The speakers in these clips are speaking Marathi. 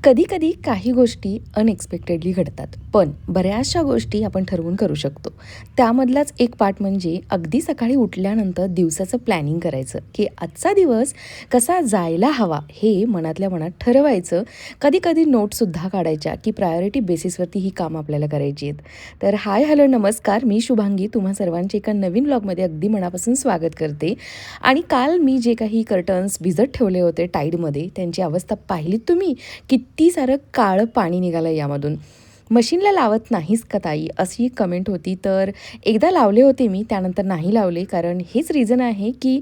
कधी-कधी काही गोष्टी अनएक्सपेक्टेडली घडतात, पण बऱ्याचशा गोष्टी आपण ठरवून करू शकतो. त्यामधलाच एक पार्ट म्हणजे अगदी सकाळी उठल्यानंतर दिवसाचं प्लॅनिंग करायचं, की आजचा दिवस कसा जायला हवा हे मनातल्या मनात ठरवायचं. कधी-कधी नोटसुद्धा काढायच्या, की प्रायोरिटी बेसिसवरती ही कामं आपल्याला करायची आहेत. तर हाय, हॅलो, नमस्कार. मी शुभांगी तुम्हा सर्वांचे एका नवीन व्लॉगमध्ये अगदी मनापासून स्वागत करते. आणि काल मी जे काही कर्टन्स भिजत ठेवले होते टाईडमध्ये, त्यांची अवस्था पाहिलीत तुम्ही? किती सारं काळं पाणी निघालं यामधून. मशीनला लावत नाहीस का ताई? अशी कमेंट होती. तर एकदा लावले होते मी, त्यानंतर नाही लावले. कारण हेच रिझन आहे, की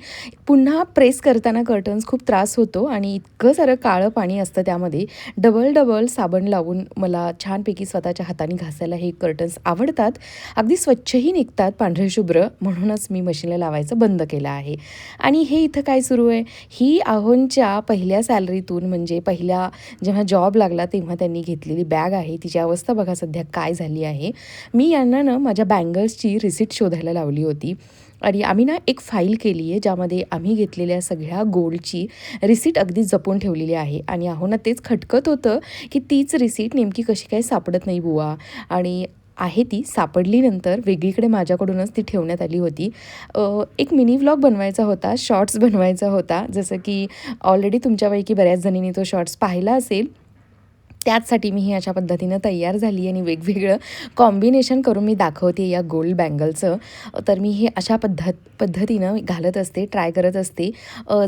पुन्हा प्रेस करताना कर्टन्स खूप त्रास होतो आणि इतकं सारं काळं पाणी असतं त्यामध्ये. डबल साबण लावून मला छानपैकी स्वतःच्या हाताने घासायला हे कर्टन्स आवडतात. अगदी स्वच्छही निघतात पांढरेशुभ्र. म्हणूनच मी मशीनला लावायचं बंद केलं आहे. आणि हे इथं काय सुरू आहे? ही आहोंच्या पहिल्या सॅलरीतून म्हणजे पहिल्या जेव्हा जॉब लागला तेव्हा त्यांनी घेतलेली बॅग आहे. तिची अवस्था बघा सध्या काय झाली आहे. मी यांना ना माझ्या बँगल्सची रिसिट शोधायला लावली होती आणि आम्ही ना एक फाईल केली आहे ज्यामध्ये आम्ही घेतलेल्या सगळ्या गोल्डची रिसिट अगदी जपून ठेवलेली आहे. आणि आहोंना तेच खटकत होतं की तीच रिसिट नेमकी कशी काय सापडत नाही बुवा. आणि आहे ती सापडली नंतर वेगळीकडे माझ्याकडूनच ती ठेवण्यात आली होती. एक मिनी व्लॉग बनवायचा होता, शॉर्ट्स बनवायचा होता. जसं की ऑलरेडी तुमच्यापैकी बऱ्याच जणींनी तो शॉर्ट्स पाहिला असेल. त्याचसाठी मी ही अशा पद्धतीनं तयार झाली आणि वेगवेगळं कॉम्बिनेशन करून मी दाखवते या गोल्ड बँगलचं. तर मी हे अशा पद्धतीनं घालत असते, ट्राय करत असते.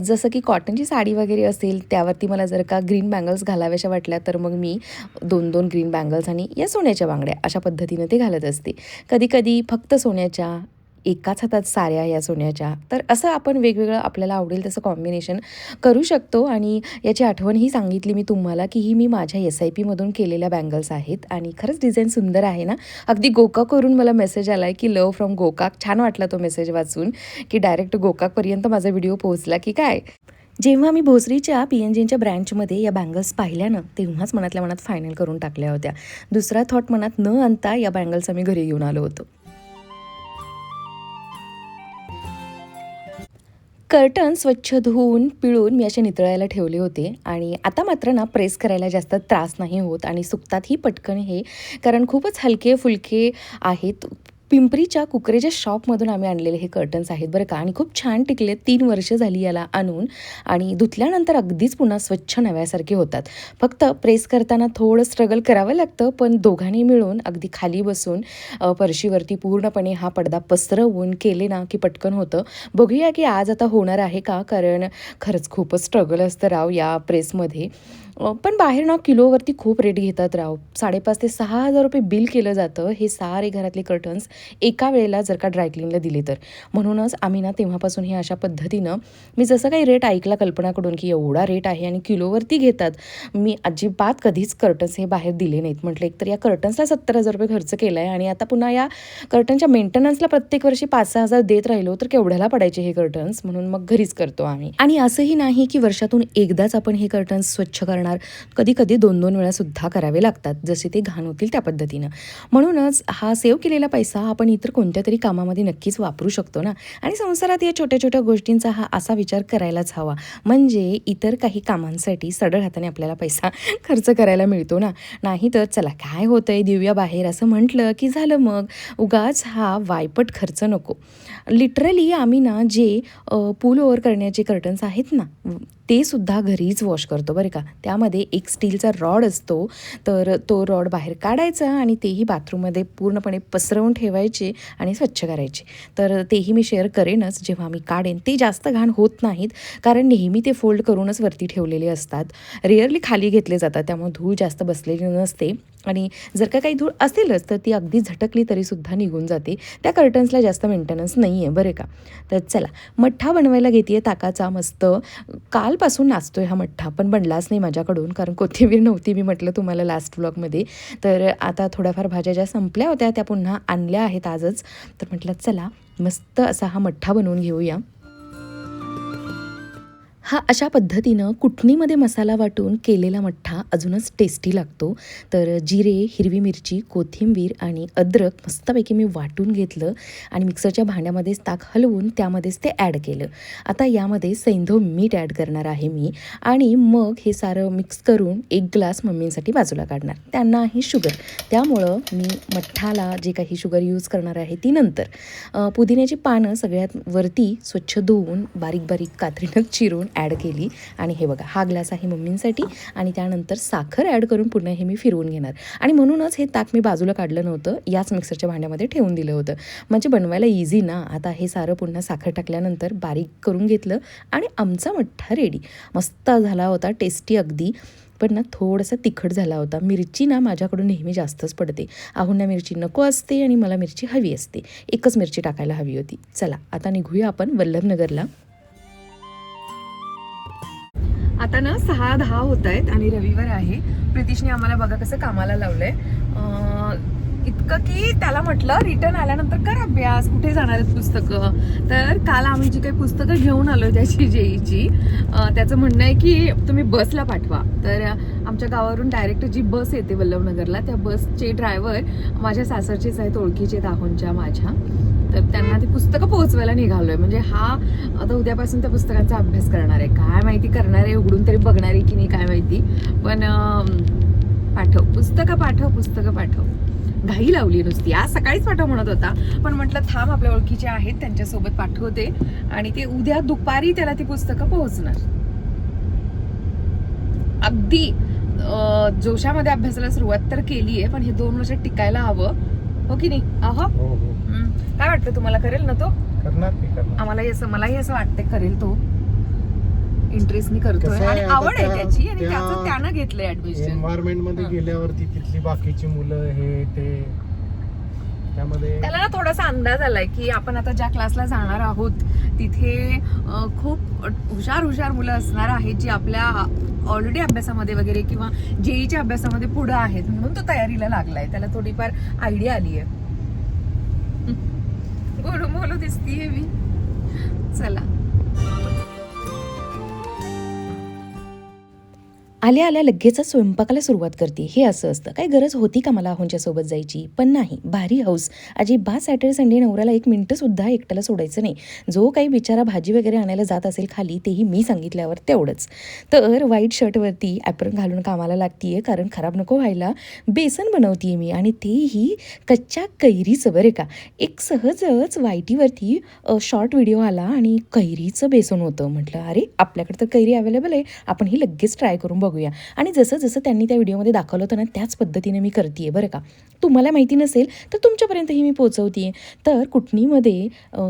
जसं की कॉटनची साडी वगैरे असेल त्यावरती मला जर का ग्रीन बँगल्स घालाव्याशा वाटल्या तर मग मी 2-2 ग्रीन बँगल्स आणि या सोन्याच्या बांगड्या अशा पद्धतीनं ते घालत असते. कधी-कधी फक्त सोन्याच्या, एकाच हातात साऱ्या या सोन्याच्या. तर असं आपण वेगवेगळं आपल्याला आवडेल तसं कॉम्बिनेशन करू शकतो. आणि याची आठवणही सांगितली मी तुम्हाला, की ही मी माझ्या SIPमधून केलेल्या बँगल्स आहेत आणि खरंच डिझाईन सुंदर आहे ना. अगदी गोकाकवरून मला मेसेज आला आहे, की लव्ह फ्रॉम गोकाक. छान वाटला तो मेसेज वाचून, की डायरेक्ट गोकाकपर्यंत माझा व्हिडिओ पोहोचला की काय. जेव्हा मी भोसरीच्या PNGच्या ब्रँचमध्ये या बँगल्स पाहिल्या ना, तेव्हाच मनातल्या मनात फायनल करून टाकल्या होत्या. दुसरा थॉट मनात न आणता या बँगल्स आम्ही घरी घेऊन आलो होतो. कर्टन स्वच्छ धुवून, पिळून मी असे नितळायला ठेवले होते आणि आता मात्र ना प्रेस करायला जास्त त्रास नाही होत आणि सुकतातही पटकन हे. कारण खूपच हलके-फुलके आहेत. पिंपरीच्या कुकरेच्या शॉपमधून आम्ही आणलेले हे कर्टन्स आहेत बरं का. आणि खूप छान टिकले. 3 वर्ष झाली याला आणून. आणि धुतल्यानंतर अगदीच पुन्हा स्वच्छ नव्यासारखे होतात. फक्त प्रेस करताना थोडं स्ट्रगल करावं लागतं, पण दोघांनी मिळून अगदी खाली बसून फरशीवरती पूर्णपणे हा पडदा पसरवून केले ना, की पटकन होतं. बघूया की आज आता होणार आहे का? कारण खरंच खूपच स्ट्रगल असतं राव या प्रेसमध्ये. पण बाहेर ना किलोवरती खूप रेट घेतात राव. 5,500 ते 6,000 रुपये बिल केलं जातं हे सारे घरातले कर्टन्स एका वेळेला जर का ड्रायक्लीनला दिले तर. म्हणूनच आम्ही ना तेव्हापासून हे अशा पद्धतीनं मी जसं काही रेट ऐकला कल्पनाकडून, की एवढा रेट आहे आणि किलोवरती घेतात. मी अजिबात कधीच कर्टन्स हे बाहेर दिले नाहीत. म्हटलं एकतर या कर्टन्सला 70,000 रुपये खर्च केला आहे आणि आता पुन्हा या कर्टनच्या मेंटेनन्सला प्रत्येक वर्षी 5,000-6,000 देत राहिलो तर केवढ्याला पडायचे हे कर्टन्स. म्हणून मग घरीच करतो आम्ही. आणि असंही नाही की वर्षातून एकदाच आपण हे कर्टन्स स्वच्छ करणार. कधी-कधी 2-2 वेळा सुद्धा करावे लागतात, जसे ते घाण होतील त्या पद्धतीनं. म्हणूनच हा सेव्ह केलेला पैसा आपण इतर कोणत्यातरी कामामध्ये नक्कीच वापरू शकतो ना. आणि संसारात या छोट्या-छोट्या गोष्टींचा हा असा विचार करायलाच हवा. म्हणजे इतर काही कामांसाठी सढळ हाताने आपल्याला पैसा खर्च करायला मिळतो ना. नाहीतर चला काय होतंय देऊया बाहेर असं म्हटलं की झालं मग. उगाच हा वायपट खर्च नको. लिटरली आम्ही ना जे पूल ओव्हर करण्याचे कर्टन्स आहेत ना, ते सुद्धा घरीच वॉश करतो बरं का. त्यामध्ये एक स्टीलचा रॉड असतो, तर तो रॉड बाहेर काढायचा आणि तेही बाथरूममध्ये पूर्णपणे पसरवून ठेवायचे आणि स्वच्छ करायचे. तर तेही मी शेअर करेनच जेव्हा मी काढेन. ते जास्त घाण होत नाहीत, कारण नेहमी ते फोल्ड करूनच वरती ठेवलेले असतात. रेअरली खाली घेतले जातात, त्यामुळे धूळ जास्त बसलेली नसते. आणि जर का काही धूळ असेलच तर ती अगदी झटकली तरीसुद्धा निघून जाते. त्या कर्टन्सला जास्त मेंटेनन्स नाही आहे बरं का. तर चला मठ्ठा बनवायला घेते आहे ताकाचा मस्त. कालपासून नाचतो आहे हा मठ्ठा, पण बनलाच नाही माझ्याकडून कारण कोथिंबीर नव्हती. मी म्हटलं तुम्हाला लास्ट व्लॉगमध्ये. तर आता थोड्याफार भाज्या ज्या संपल्या होत्या त्या पुन्हा आणल्या आहेत आजच. तर म्हटलं चला मस्त असा हा मठ्ठा बनवून घेऊया. हा अशा पद्धतीनं कुटणीमध्ये मसाला वाटून केलेला मठ्ठा अजूनच टेस्टी लागतो. तर जिरे, हिरवी मिरची, कोथिंबीर आणि अद्रक मस्तपैकी मी वाटून घेतलं आणि मिक्सरच्या भांड्यामध्येच ताक हलवून त्यामध्येच ते ॲड केलं. आता यामध्ये सैंधव मीठ ॲड करणार आहे मी आणि मग हे सारं मिक्स करून 1 ग्लास मम्मींसाठी बाजूला काढणार. त्यांना आहे शुगर, त्यामुळं मी मठ्ठाला जे काही शुगर यूज करणार आहे ती नंतर. पुदिन्याची पानं सगळ्यात वरती स्वच्छ धुवून बारीक बारीक कात्रीनं चिरून ॲड केली आणि हे बघा हा ग्लास आहे मम्मींसाठी आणि त्यानंतर साखर ॲड करून पुन्हा हे मी फिरवून घेणार आणि म्हणूनच हे ताक मी बाजूला काढलं नव्हतं, याच मिक्सरच्या भांड्यामध्ये ठेवून दिलं होतं म्हणजे बनवायला इझी ना. आता हे सारं पुन्हा साखर टाकल्यानंतर बारीक करून घेतलं आणि आमचा मठ्ठा रेडी. मस्त झाला होता, टेस्टी अगदी. पण ना थोडासा तिखट झाला होता. मिरची ना माझ्याकडून नेहमी जास्तच पडते. आहुंना मिरची नको असते आणि मला मिरची हवी असते. एकच मिरची टाकायला हवी होती. चला आता निघूया आपण वल्लभनगरला. आता ना 6:10 होत आहेत आणि रविवार आहे. प्रितीशने आम्हाला बघा कसं कामाला लावलंय. इतकं की त्याला म्हटलं रिटर्न आल्यानंतर कर अभ्यास, कुठे जाणार आहेत पुस्तकं. तर काल आम्ही जी काही पुस्तकं घेऊन आलो त्याची जेईची, त्याचं म्हणणं आहे की तुम्ही बसला पाठवा. तर आमच्या गावावरून डायरेक्ट जी बस येते वल्लभनगरला, त्या बसचे ड्रायव्हर माझ्या सासरचेच आहेत, ओळखीचे दाहोंच्या माझ्या. तर त्यांना ती पुस्तकं पोहोचवायला निघालोय. म्हणजे हा आता उद्यापासून त्या पुस्तकांचा अभ्यास करणार आहे. काय माहिती करणार आहे, उघडून तरी बघणार आहे की नाही काय माहिती. पण पाठव पुस्तकं, पाठव. घाई लावली नुसती. आज सकाळीच पाठव म्हणत होता, पण म्हटलं थांब, आपल्या ओळखीचे आहेत त्यांच्यासोबत पाठवते आणि ते उद्या दुपारी त्याला ती पुस्तकं पोहोचणार. अगदी जोशामध्ये अभ्यासाला सुरुवात तर केली आहे, पण हे 2 वर्ष टिकायला हवं, हो की नाही? काय वाटतं तुम्हाला, करेल ना तो? करणार. मलाही असं वाटतं करेल तो. इंटरेस्टनी करतोय आणि आवड आहे त्याची आणि त्याचं त्यानं घेतलंय ऍडमिशन. एन्व्हायरमेंट मध्ये गेल्यावरती तिथली बाकीची मुलं हे ते, त्यामध्ये त्याला ना थोडासा अंदाज आलाय की आपण आता ज्या क्लासला जाणार आहोत तिथे खूप हुशार मुलं असणार आहेत जी आपल्या ऑलरेडी अभ्यासामध्ये वगैरे किंवा जेईच्या अभ्यासामध्ये पुढे आहेत, म्हणून तो तयारीला लागलाय. त्याला थोडीफार आयडिया आली आहे. बोलू दिसतीये मी. चला आल्या आल्या लगेचच स्वयंपाकाला सुरुवात करते. हे असं असतं. काही गरज होती का मला आहोंच्यासोबत जायची? पण नाही, भारी हौस. अजिबात सॅटर्डे संडे नवऱ्याला 1 मिनिटंसुद्धा एकट्याला सोडायचं नाही. जो काही बिचारा भाजी वगैरे आणायला जात असेल खाली, तेही मी सांगितल्यावर तेवढंच. तर व्हाईट शर्टवरती ॲप्रन घालून कामाला लागतीये, कारण खराब नको व्हायला. बेसन बनवतीये मी आणि तेही कच्च्या कैरीचं, बरं का. एक सहजच वायटीवरती शॉर्ट व्हिडिओ आला आणि कैरीचं बेसन होतं. म्हटलं अरे आपल्याकडे तर कैरी अवेलेबल आहे, आपण ही लगेच ट्राय करून बघूया. आणि जसं जसं त्यांनी त्या व्हिडिओमध्ये दाखवलं होतं ना, त्याच पद्धतीने मी करते, बरं का. तुम्हाला माहिती नसेल तर तुमच्यापर्यंतही मी पोहोचवते. तर कुटणीमध्ये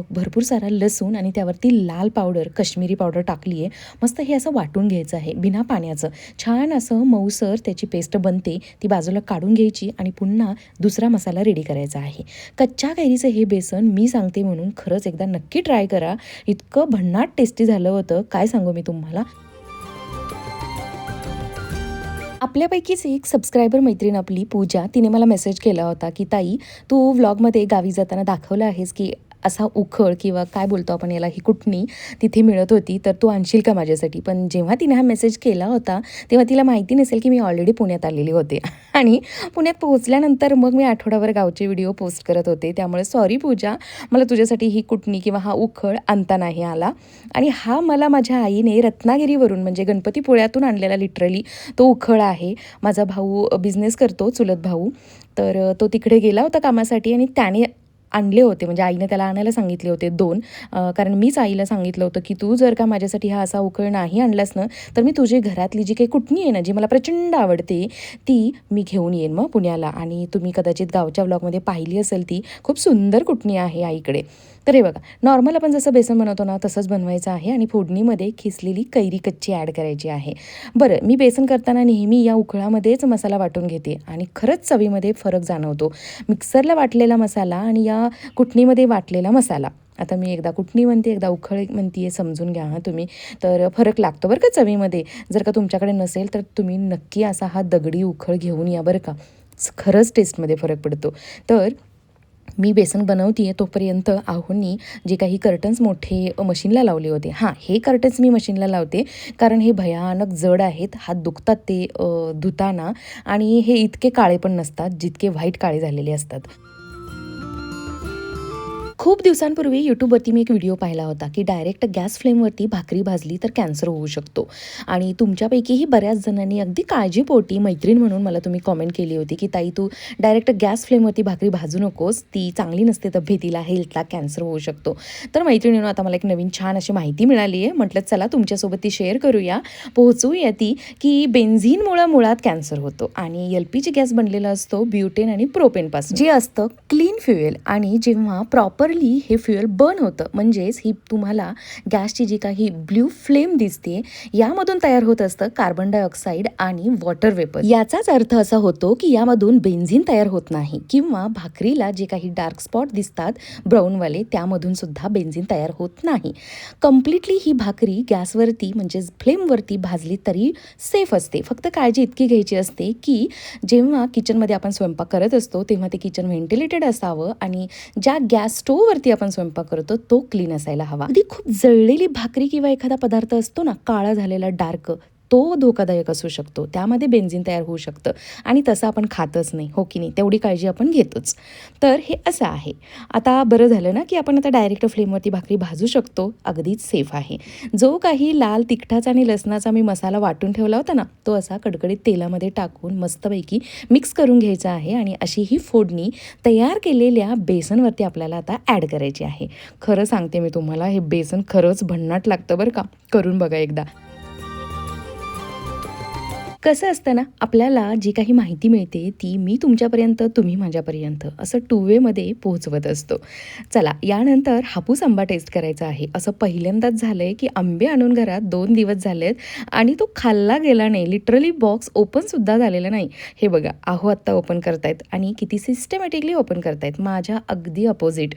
भरपूर सारा लसूण आणि त्यावरती लाल पावडर, काश्मीरी पावडर टाकली आहे. मस्त हे असं वाटून घ्यायचं आहे बिना पाण्याचं. छान असं मऊसर त्याची पेस्ट बनते, ती बाजूला काढून घ्यायची आणि पुन्हा दुसरा मसाला रेडी करायचा आहे. कच्च्या कैरीचं हे बेसन मी सांगते म्हणून खरंच एकदा नक्की ट्राय करा. इतकं भन्नाट टेस्टी झालं होतं, काय सांगू मी तुम्हाला. आपल्यापैकीच एक सबस्क्रायबर मैत्रीण आपली पूजा, तिने मला मेसेज केला होता की ताई, तू व्लॉगमध्ये गावी जाताना दाखवलं आहेस की असा उखळ किंवा काय बोलतो आपण याला, ही कुटणी तिथे मिळत होती, तर तू आणशील का माझ्यासाठी. पण जेव्हा तिने हा मेसेज केला होता तेव्हा तिला माहिती नसेल की मी ऑलरेडी पुण्यात आलेली होते आणि पुण्यात पोहोचल्यानंतर मग मी आठवड्याभर गावचे व्हिडिओ पोस्ट करत होते. त्यामुळे सॉरी पूजा, मला तुझ्यासाठी ही कुटणी किंवा हा उखळ आणता नाही आला. आणि हा मला माझ्या आईने रत्नागिरीवरून म्हणजे गणपतीपुळ्यातून आणलेला लिटरली तो उखळ आहे. माझा भाऊ बिझनेस करतो, चुलत भाऊ, तर तो तिकडे गेला होता कामासाठी आणि त्याने आणले होते. म्हणजे आईने त्याला आणायला सांगितले होते 2, कारण मीच आईला सांगितलं होतं की तू जर का माझ्यासाठी हा असा उखळ नाही आणलास ना, तर मी तुझी घरातली जी काही कुटणी आहे ना, जी मला प्रचंड आवडते, ती मी घेऊन येईन मग पुण्याला. आणि तुम्ही कदाचित गावच्या व्लॉगमध्ये पाहिली असेल, ती खूप सुंदर कुटणी आहे आईकडे. तर हे बघा, नॉर्मल आपण जसं बेसन बनवतो ना तसंच बनवायचं आहे आणि फोडणीमध्ये खिसलेली कैरी कच्ची ॲड करायची आहे. बरं, मी बेसन करताना नेहमी या उखळामध्येच मसाला वाटून घेते आणि खरंच चवीमध्ये फरक जाणवतो. मिक्सरला वाटलेला मसाला आणि या कुटणीमध्ये वाटलेला मसाला. आता मी एकदा कुटणी म्हणते, एकदा उखळ म्हणते, समजून घ्या हां तुम्ही. तर फरक लागतो बरं का चवीमध्ये. जर का तुमच्याकडे नसेल तर तुम्ही नक्की असा हा दगडी उखळ घेऊन या बरं का. खरंच टेस्टमध्ये फरक पडतो. तर मी बेसन बनवते तोपर्यंत आहोंनी जे काही कर्टन्स मोठे मशीनला लावले होते. हां, हे कर्टन्स मी मशीनला लावते कारण हे भयानक जड आहेत, हात दुखतात ते धुताना आणि हे इतके काळे पण नसतात जितके व्हाईट काळे झालेले असतात. खूप दिवसांपूर्वी यूट्यूबवरती मी एक व्हिडिओ पाहिला होता की डायरेक्ट गॅस फ्लेमवरती भाकरी भाजली तर कॅन्सर होऊ शकतो. आणि तुमच्यापैकीही बऱ्याच जणांनी अगदी काळजीपोटी मैत्रीण म्हणून मला तुम्ही कॉमेंट केली होती की ताई तू डायरेक्ट गॅस फ्लेमवरती भाकरी भाजू नकोस, ती चांगली नसते तब्येतीला, हेल्थला, कॅन्सर होऊ शकतो. तर मैत्रिणीनं आता मला एक नवीन छान अशी माहिती मिळाली आहे. म्हटलं चला तुमच्यासोबत ती शेअर करूया, पोहोचवूया ती की बेन्झिनमुळं मुळात कॅन्सर होतो. आणि LPG गॅस बनलेला असतो ब्युटेन आणि प्रोपेनपासून, जे असतं क्लीन फ्युएल. आणि जेव्हा प्रॉपरली हे फ्युएल बर्न होतं, म्हणजेच ही तुम्हाला गॅसची जी काही ब्ल्यू फ्लेम दिसते यामधून तयार होत असतं कार्बन डायऑक्साईड आणि वॉटर वेपर. याचाच अर्थ असा होतो की यामधून बेन्झिन तयार होत नाही किंवा भाकरीला जे काही डार्क स्पॉट दिसतात ब्राऊनवाले त्यामधून सुद्धा बेन्झिन तयार होत नाही. कम्प्लिटली ही भाकरी गॅसवरती म्हणजेच फ्लेमवरती भाजली तरी सेफ असते. फक्त काळजी इतकी घ्यायची असते की जेव्हा किचनमध्ये आपण स्वयंपाक करत असतो तेव्हा ते किचन व्हेंटिलेटेड असावं आणि ज्या गॅस स्टोववरती आपण स्वयंपाक करतो तो क्लीन असायला हवा. अगदी खूप जळलेली भाकरी किंवा एखादा पदार्थ असतो ना काळा झालेला डार्क, तो धोकादायक असू शकतो, त्यामध्ये बेन्झिन तयार होऊ शकतं आणि तसं आपण खातच नाही, हो की नाही, तेवढी काळजी आपण घेतोच. तर हे असं आहे. आता बरं झालं ना की आपण आता डायरेक्ट फ्लेमवरती भाकरी भाजू शकतो, अगदीच सेफ आहे. जो काही लाल तिखटाचा आणि लसणाचा मी मसाला वाटून ठेवला होता ना तो असा कडकडीत तेलामध्ये टाकून मस्तपैकी मिक्स करून घ्यायचा आहे आणि अशी ही फोडणी तयार केलेल्या बेसनवरती आपल्याला आता ॲड करायची आहे. खरं सांगते मी तुम्हाला, हे बेसन खरंच भन्नाट लागतं बरं का, करून बघा एकदा. कसं असतं ना, आपल्याला जी काही माहिती मिळते ती मी तुमच्यापर्यंत, तुम्ही माझ्यापर्यंत असं 2 वेमध्ये पोहोचवत असतो. चला, यानंतर हापूस आंबा टेस्ट करायचा आहे. असं पहिल्यांदाच झालं आहे की आंबे आणून घरात 2 दिवस झालेत आणि तो खाल्ला गेला नाही. लिटरली बॉक्स ओपनसुद्धा झालेला नाही. हे बघा, आहो आत्ता ओपन करतायत आणि किती सिस्टमॅटिकली ओपन करतायत, माझ्या अगदी अपोजिट.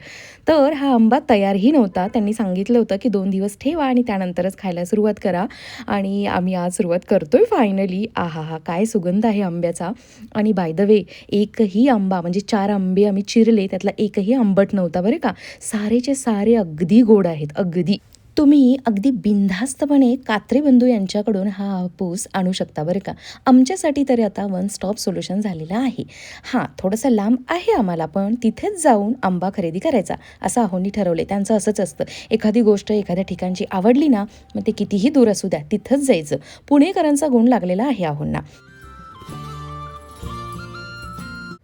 तर हा आंबा तयारही नव्हता. त्यांनी सांगितलं होतं की 2 दिवस ठेवा आणि त्यानंतरच खायला सुरुवात करा आणि आम्ही आज सुरुवात करतोय फायनली. आहा, काय सुगंध आहे आंब्याचा. आणि बाय द वे, एकही आंबा म्हणजे 4 आंबे आम्ही चिरले, त्यातला एकही आंबट नव्हता बरं का. सारेचे सारे अगदी गोड आहेत, अगदी. तुम्ही अगदी बिनधास्तपणे कात्रे बंधू यांच्याकडून हा हापूस आणू शकता बरं का. आमच्यासाठी तरी आता वन स्टॉप सोल्युशन झालेलं आहे. हां, थोडंसं लांब आहे आम्हाला, पण तिथेच जाऊन आंबा खरेदी करायचा असं आहोंनी ठरवले. त्यांचं असंच असतं, एखादी गोष्ट एखाद्या ठिकाणची आवडली ना मग ते कितीही दूर असू द्या तिथंच जायचं. पुणेकरांचा गुण लागलेला आहे आहोंना.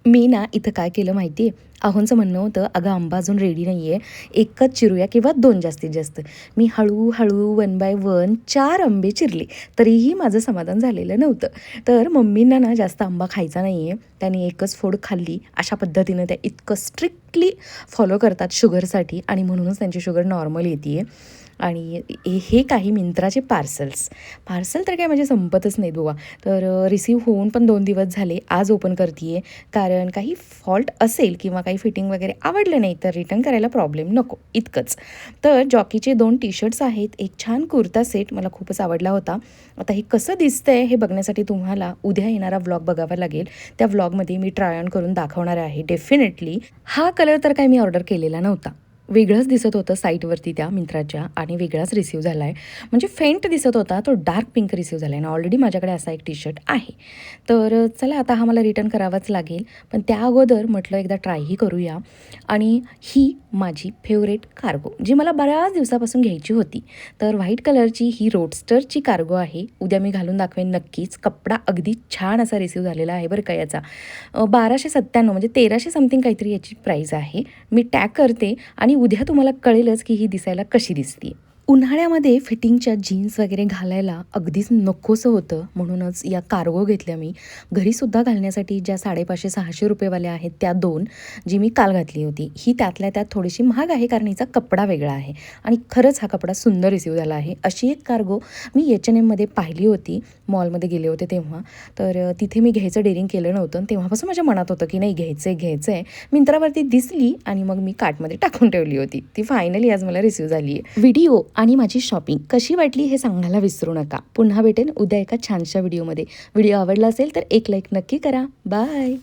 मी ना इथं काय केलं माहिती आहे, आहोंचं म्हणणं होतं अगं आंबा अजून रेडी नाही आहे, एकच चिरूया किंवा 2 जास्तीत जास्त. मी हळूहळू 1 बाय 1 4 आंबे चिरले, तरीही माझं समाधान झालेलं नव्हतं. तर मम्मींना ना जास्त आंबा खायचा नाही आहे, त्यांनी एकच फोड खाल्ली. अशा पद्धतीनं त्या इतकं स्ट्रिक्टली फॉलो करतात शुगरसाठी आणि म्हणूनच त्यांची शुगर नॉर्मल येते आहे. आणि हे काही मिंत्राचे पार्सल तर काय म्हणजे संपतच नाहीत बुवा. तर रिसीव होऊन पण 2 दिवस झाले, आज ओपन करते आहे. कारण काही फॉल्ट असेल किंवा काही फिटिंग वगैरे आवडलं नाही तर रिटर्न करायला प्रॉब्लेम नको, इतकंच. तर जॉकीचे 2 टी-शर्ट्स आहेत, एक छान कुर्ता सेट मला खूपच आवडला होता. आता हे कसं दिसतंय हे बघण्यासाठी तुम्हाला उद्या येणारा व्लॉग बघावा लागेल. त्या व्लॉगमध्ये मी ट्राय ऑन करून दाखवणार आहे डेफिनेटली. हा कलर तर काय मी ऑर्डर केलेला नव्हता, वेगळंच दिसत होतं साईटवरती त्या मिंत्राच्या आणि वेगळाच रिसीव झाला आहे. म्हणजे फेंट दिसत होता, तो डार्क पिंक रिसीव झाला आहे आणि ऑलरेडी माझ्याकडे असा एक टी-शर्ट आहे. तर चला आता हा मला रिटर्न करावाच लागेल, पण त्या अगोदर म्हटलं एकदा ट्रायही करूया. आणि ही माझी फेवरेट कार्गो जी मला बऱ्याच दिवसापासून घ्यायची होती. तर व्हाईट कलरची ही रोडस्टरची कार्गो आहे. उद्या मी घालून दाखवेन नक्कीच. कपडा अगदी छान असा रिसीव झालेला आहे बरं का याचा. 1297 म्हणजे 1300 समथिंग काहीतरी याची प्राईस आहे. मी टॅग करते आणि उद्या तुम्हाला कळेलच की ही दिसायला कशी दिसते. उन्हाळ्यामध्ये फिटिंगच्या जीन्स वगैरे घालायला अगदीच नकोसं होतं, म्हणूनच या कार्गो घेतल्या मी. घरीसुद्धा घालण्यासाठी ज्या 550-600 रुपयेवाल्या आहेत त्या 2 जी मी काल घातली होती. ही त्यातल्या त्यात थोडीशी महाग आहे कारण हिचा कपडा वेगळा आहे आणि खरंच हा कपडा सुंदर रिसीव झाला आहे. अशी एक कार्गो मी H&Mमध्ये पाहिली होती, मॉलमध्ये गेले होते तेव्हा. तर तिथे मी घ्यायचं डेअरिंग केलं नव्हतं आणि तेव्हापासून माझ्या मनात होतं की नाही घ्यायचं आहे. मिंत्रावरती दिसली आणि मग मी कार्टमध्ये टाकून ठेवली होती. ती फायनली आज मला रिसीव झाली आहे. व्हिडिओ आणि माझी शॉपिंग कशी वाटली हे सांगायला विसरू नका. पुन्हा भेटेन उद्या एका छानशा व्हिडिओमध्ये. व्हिडिओ आवडला असेल तर एक लाईक नक्की करा. बाय.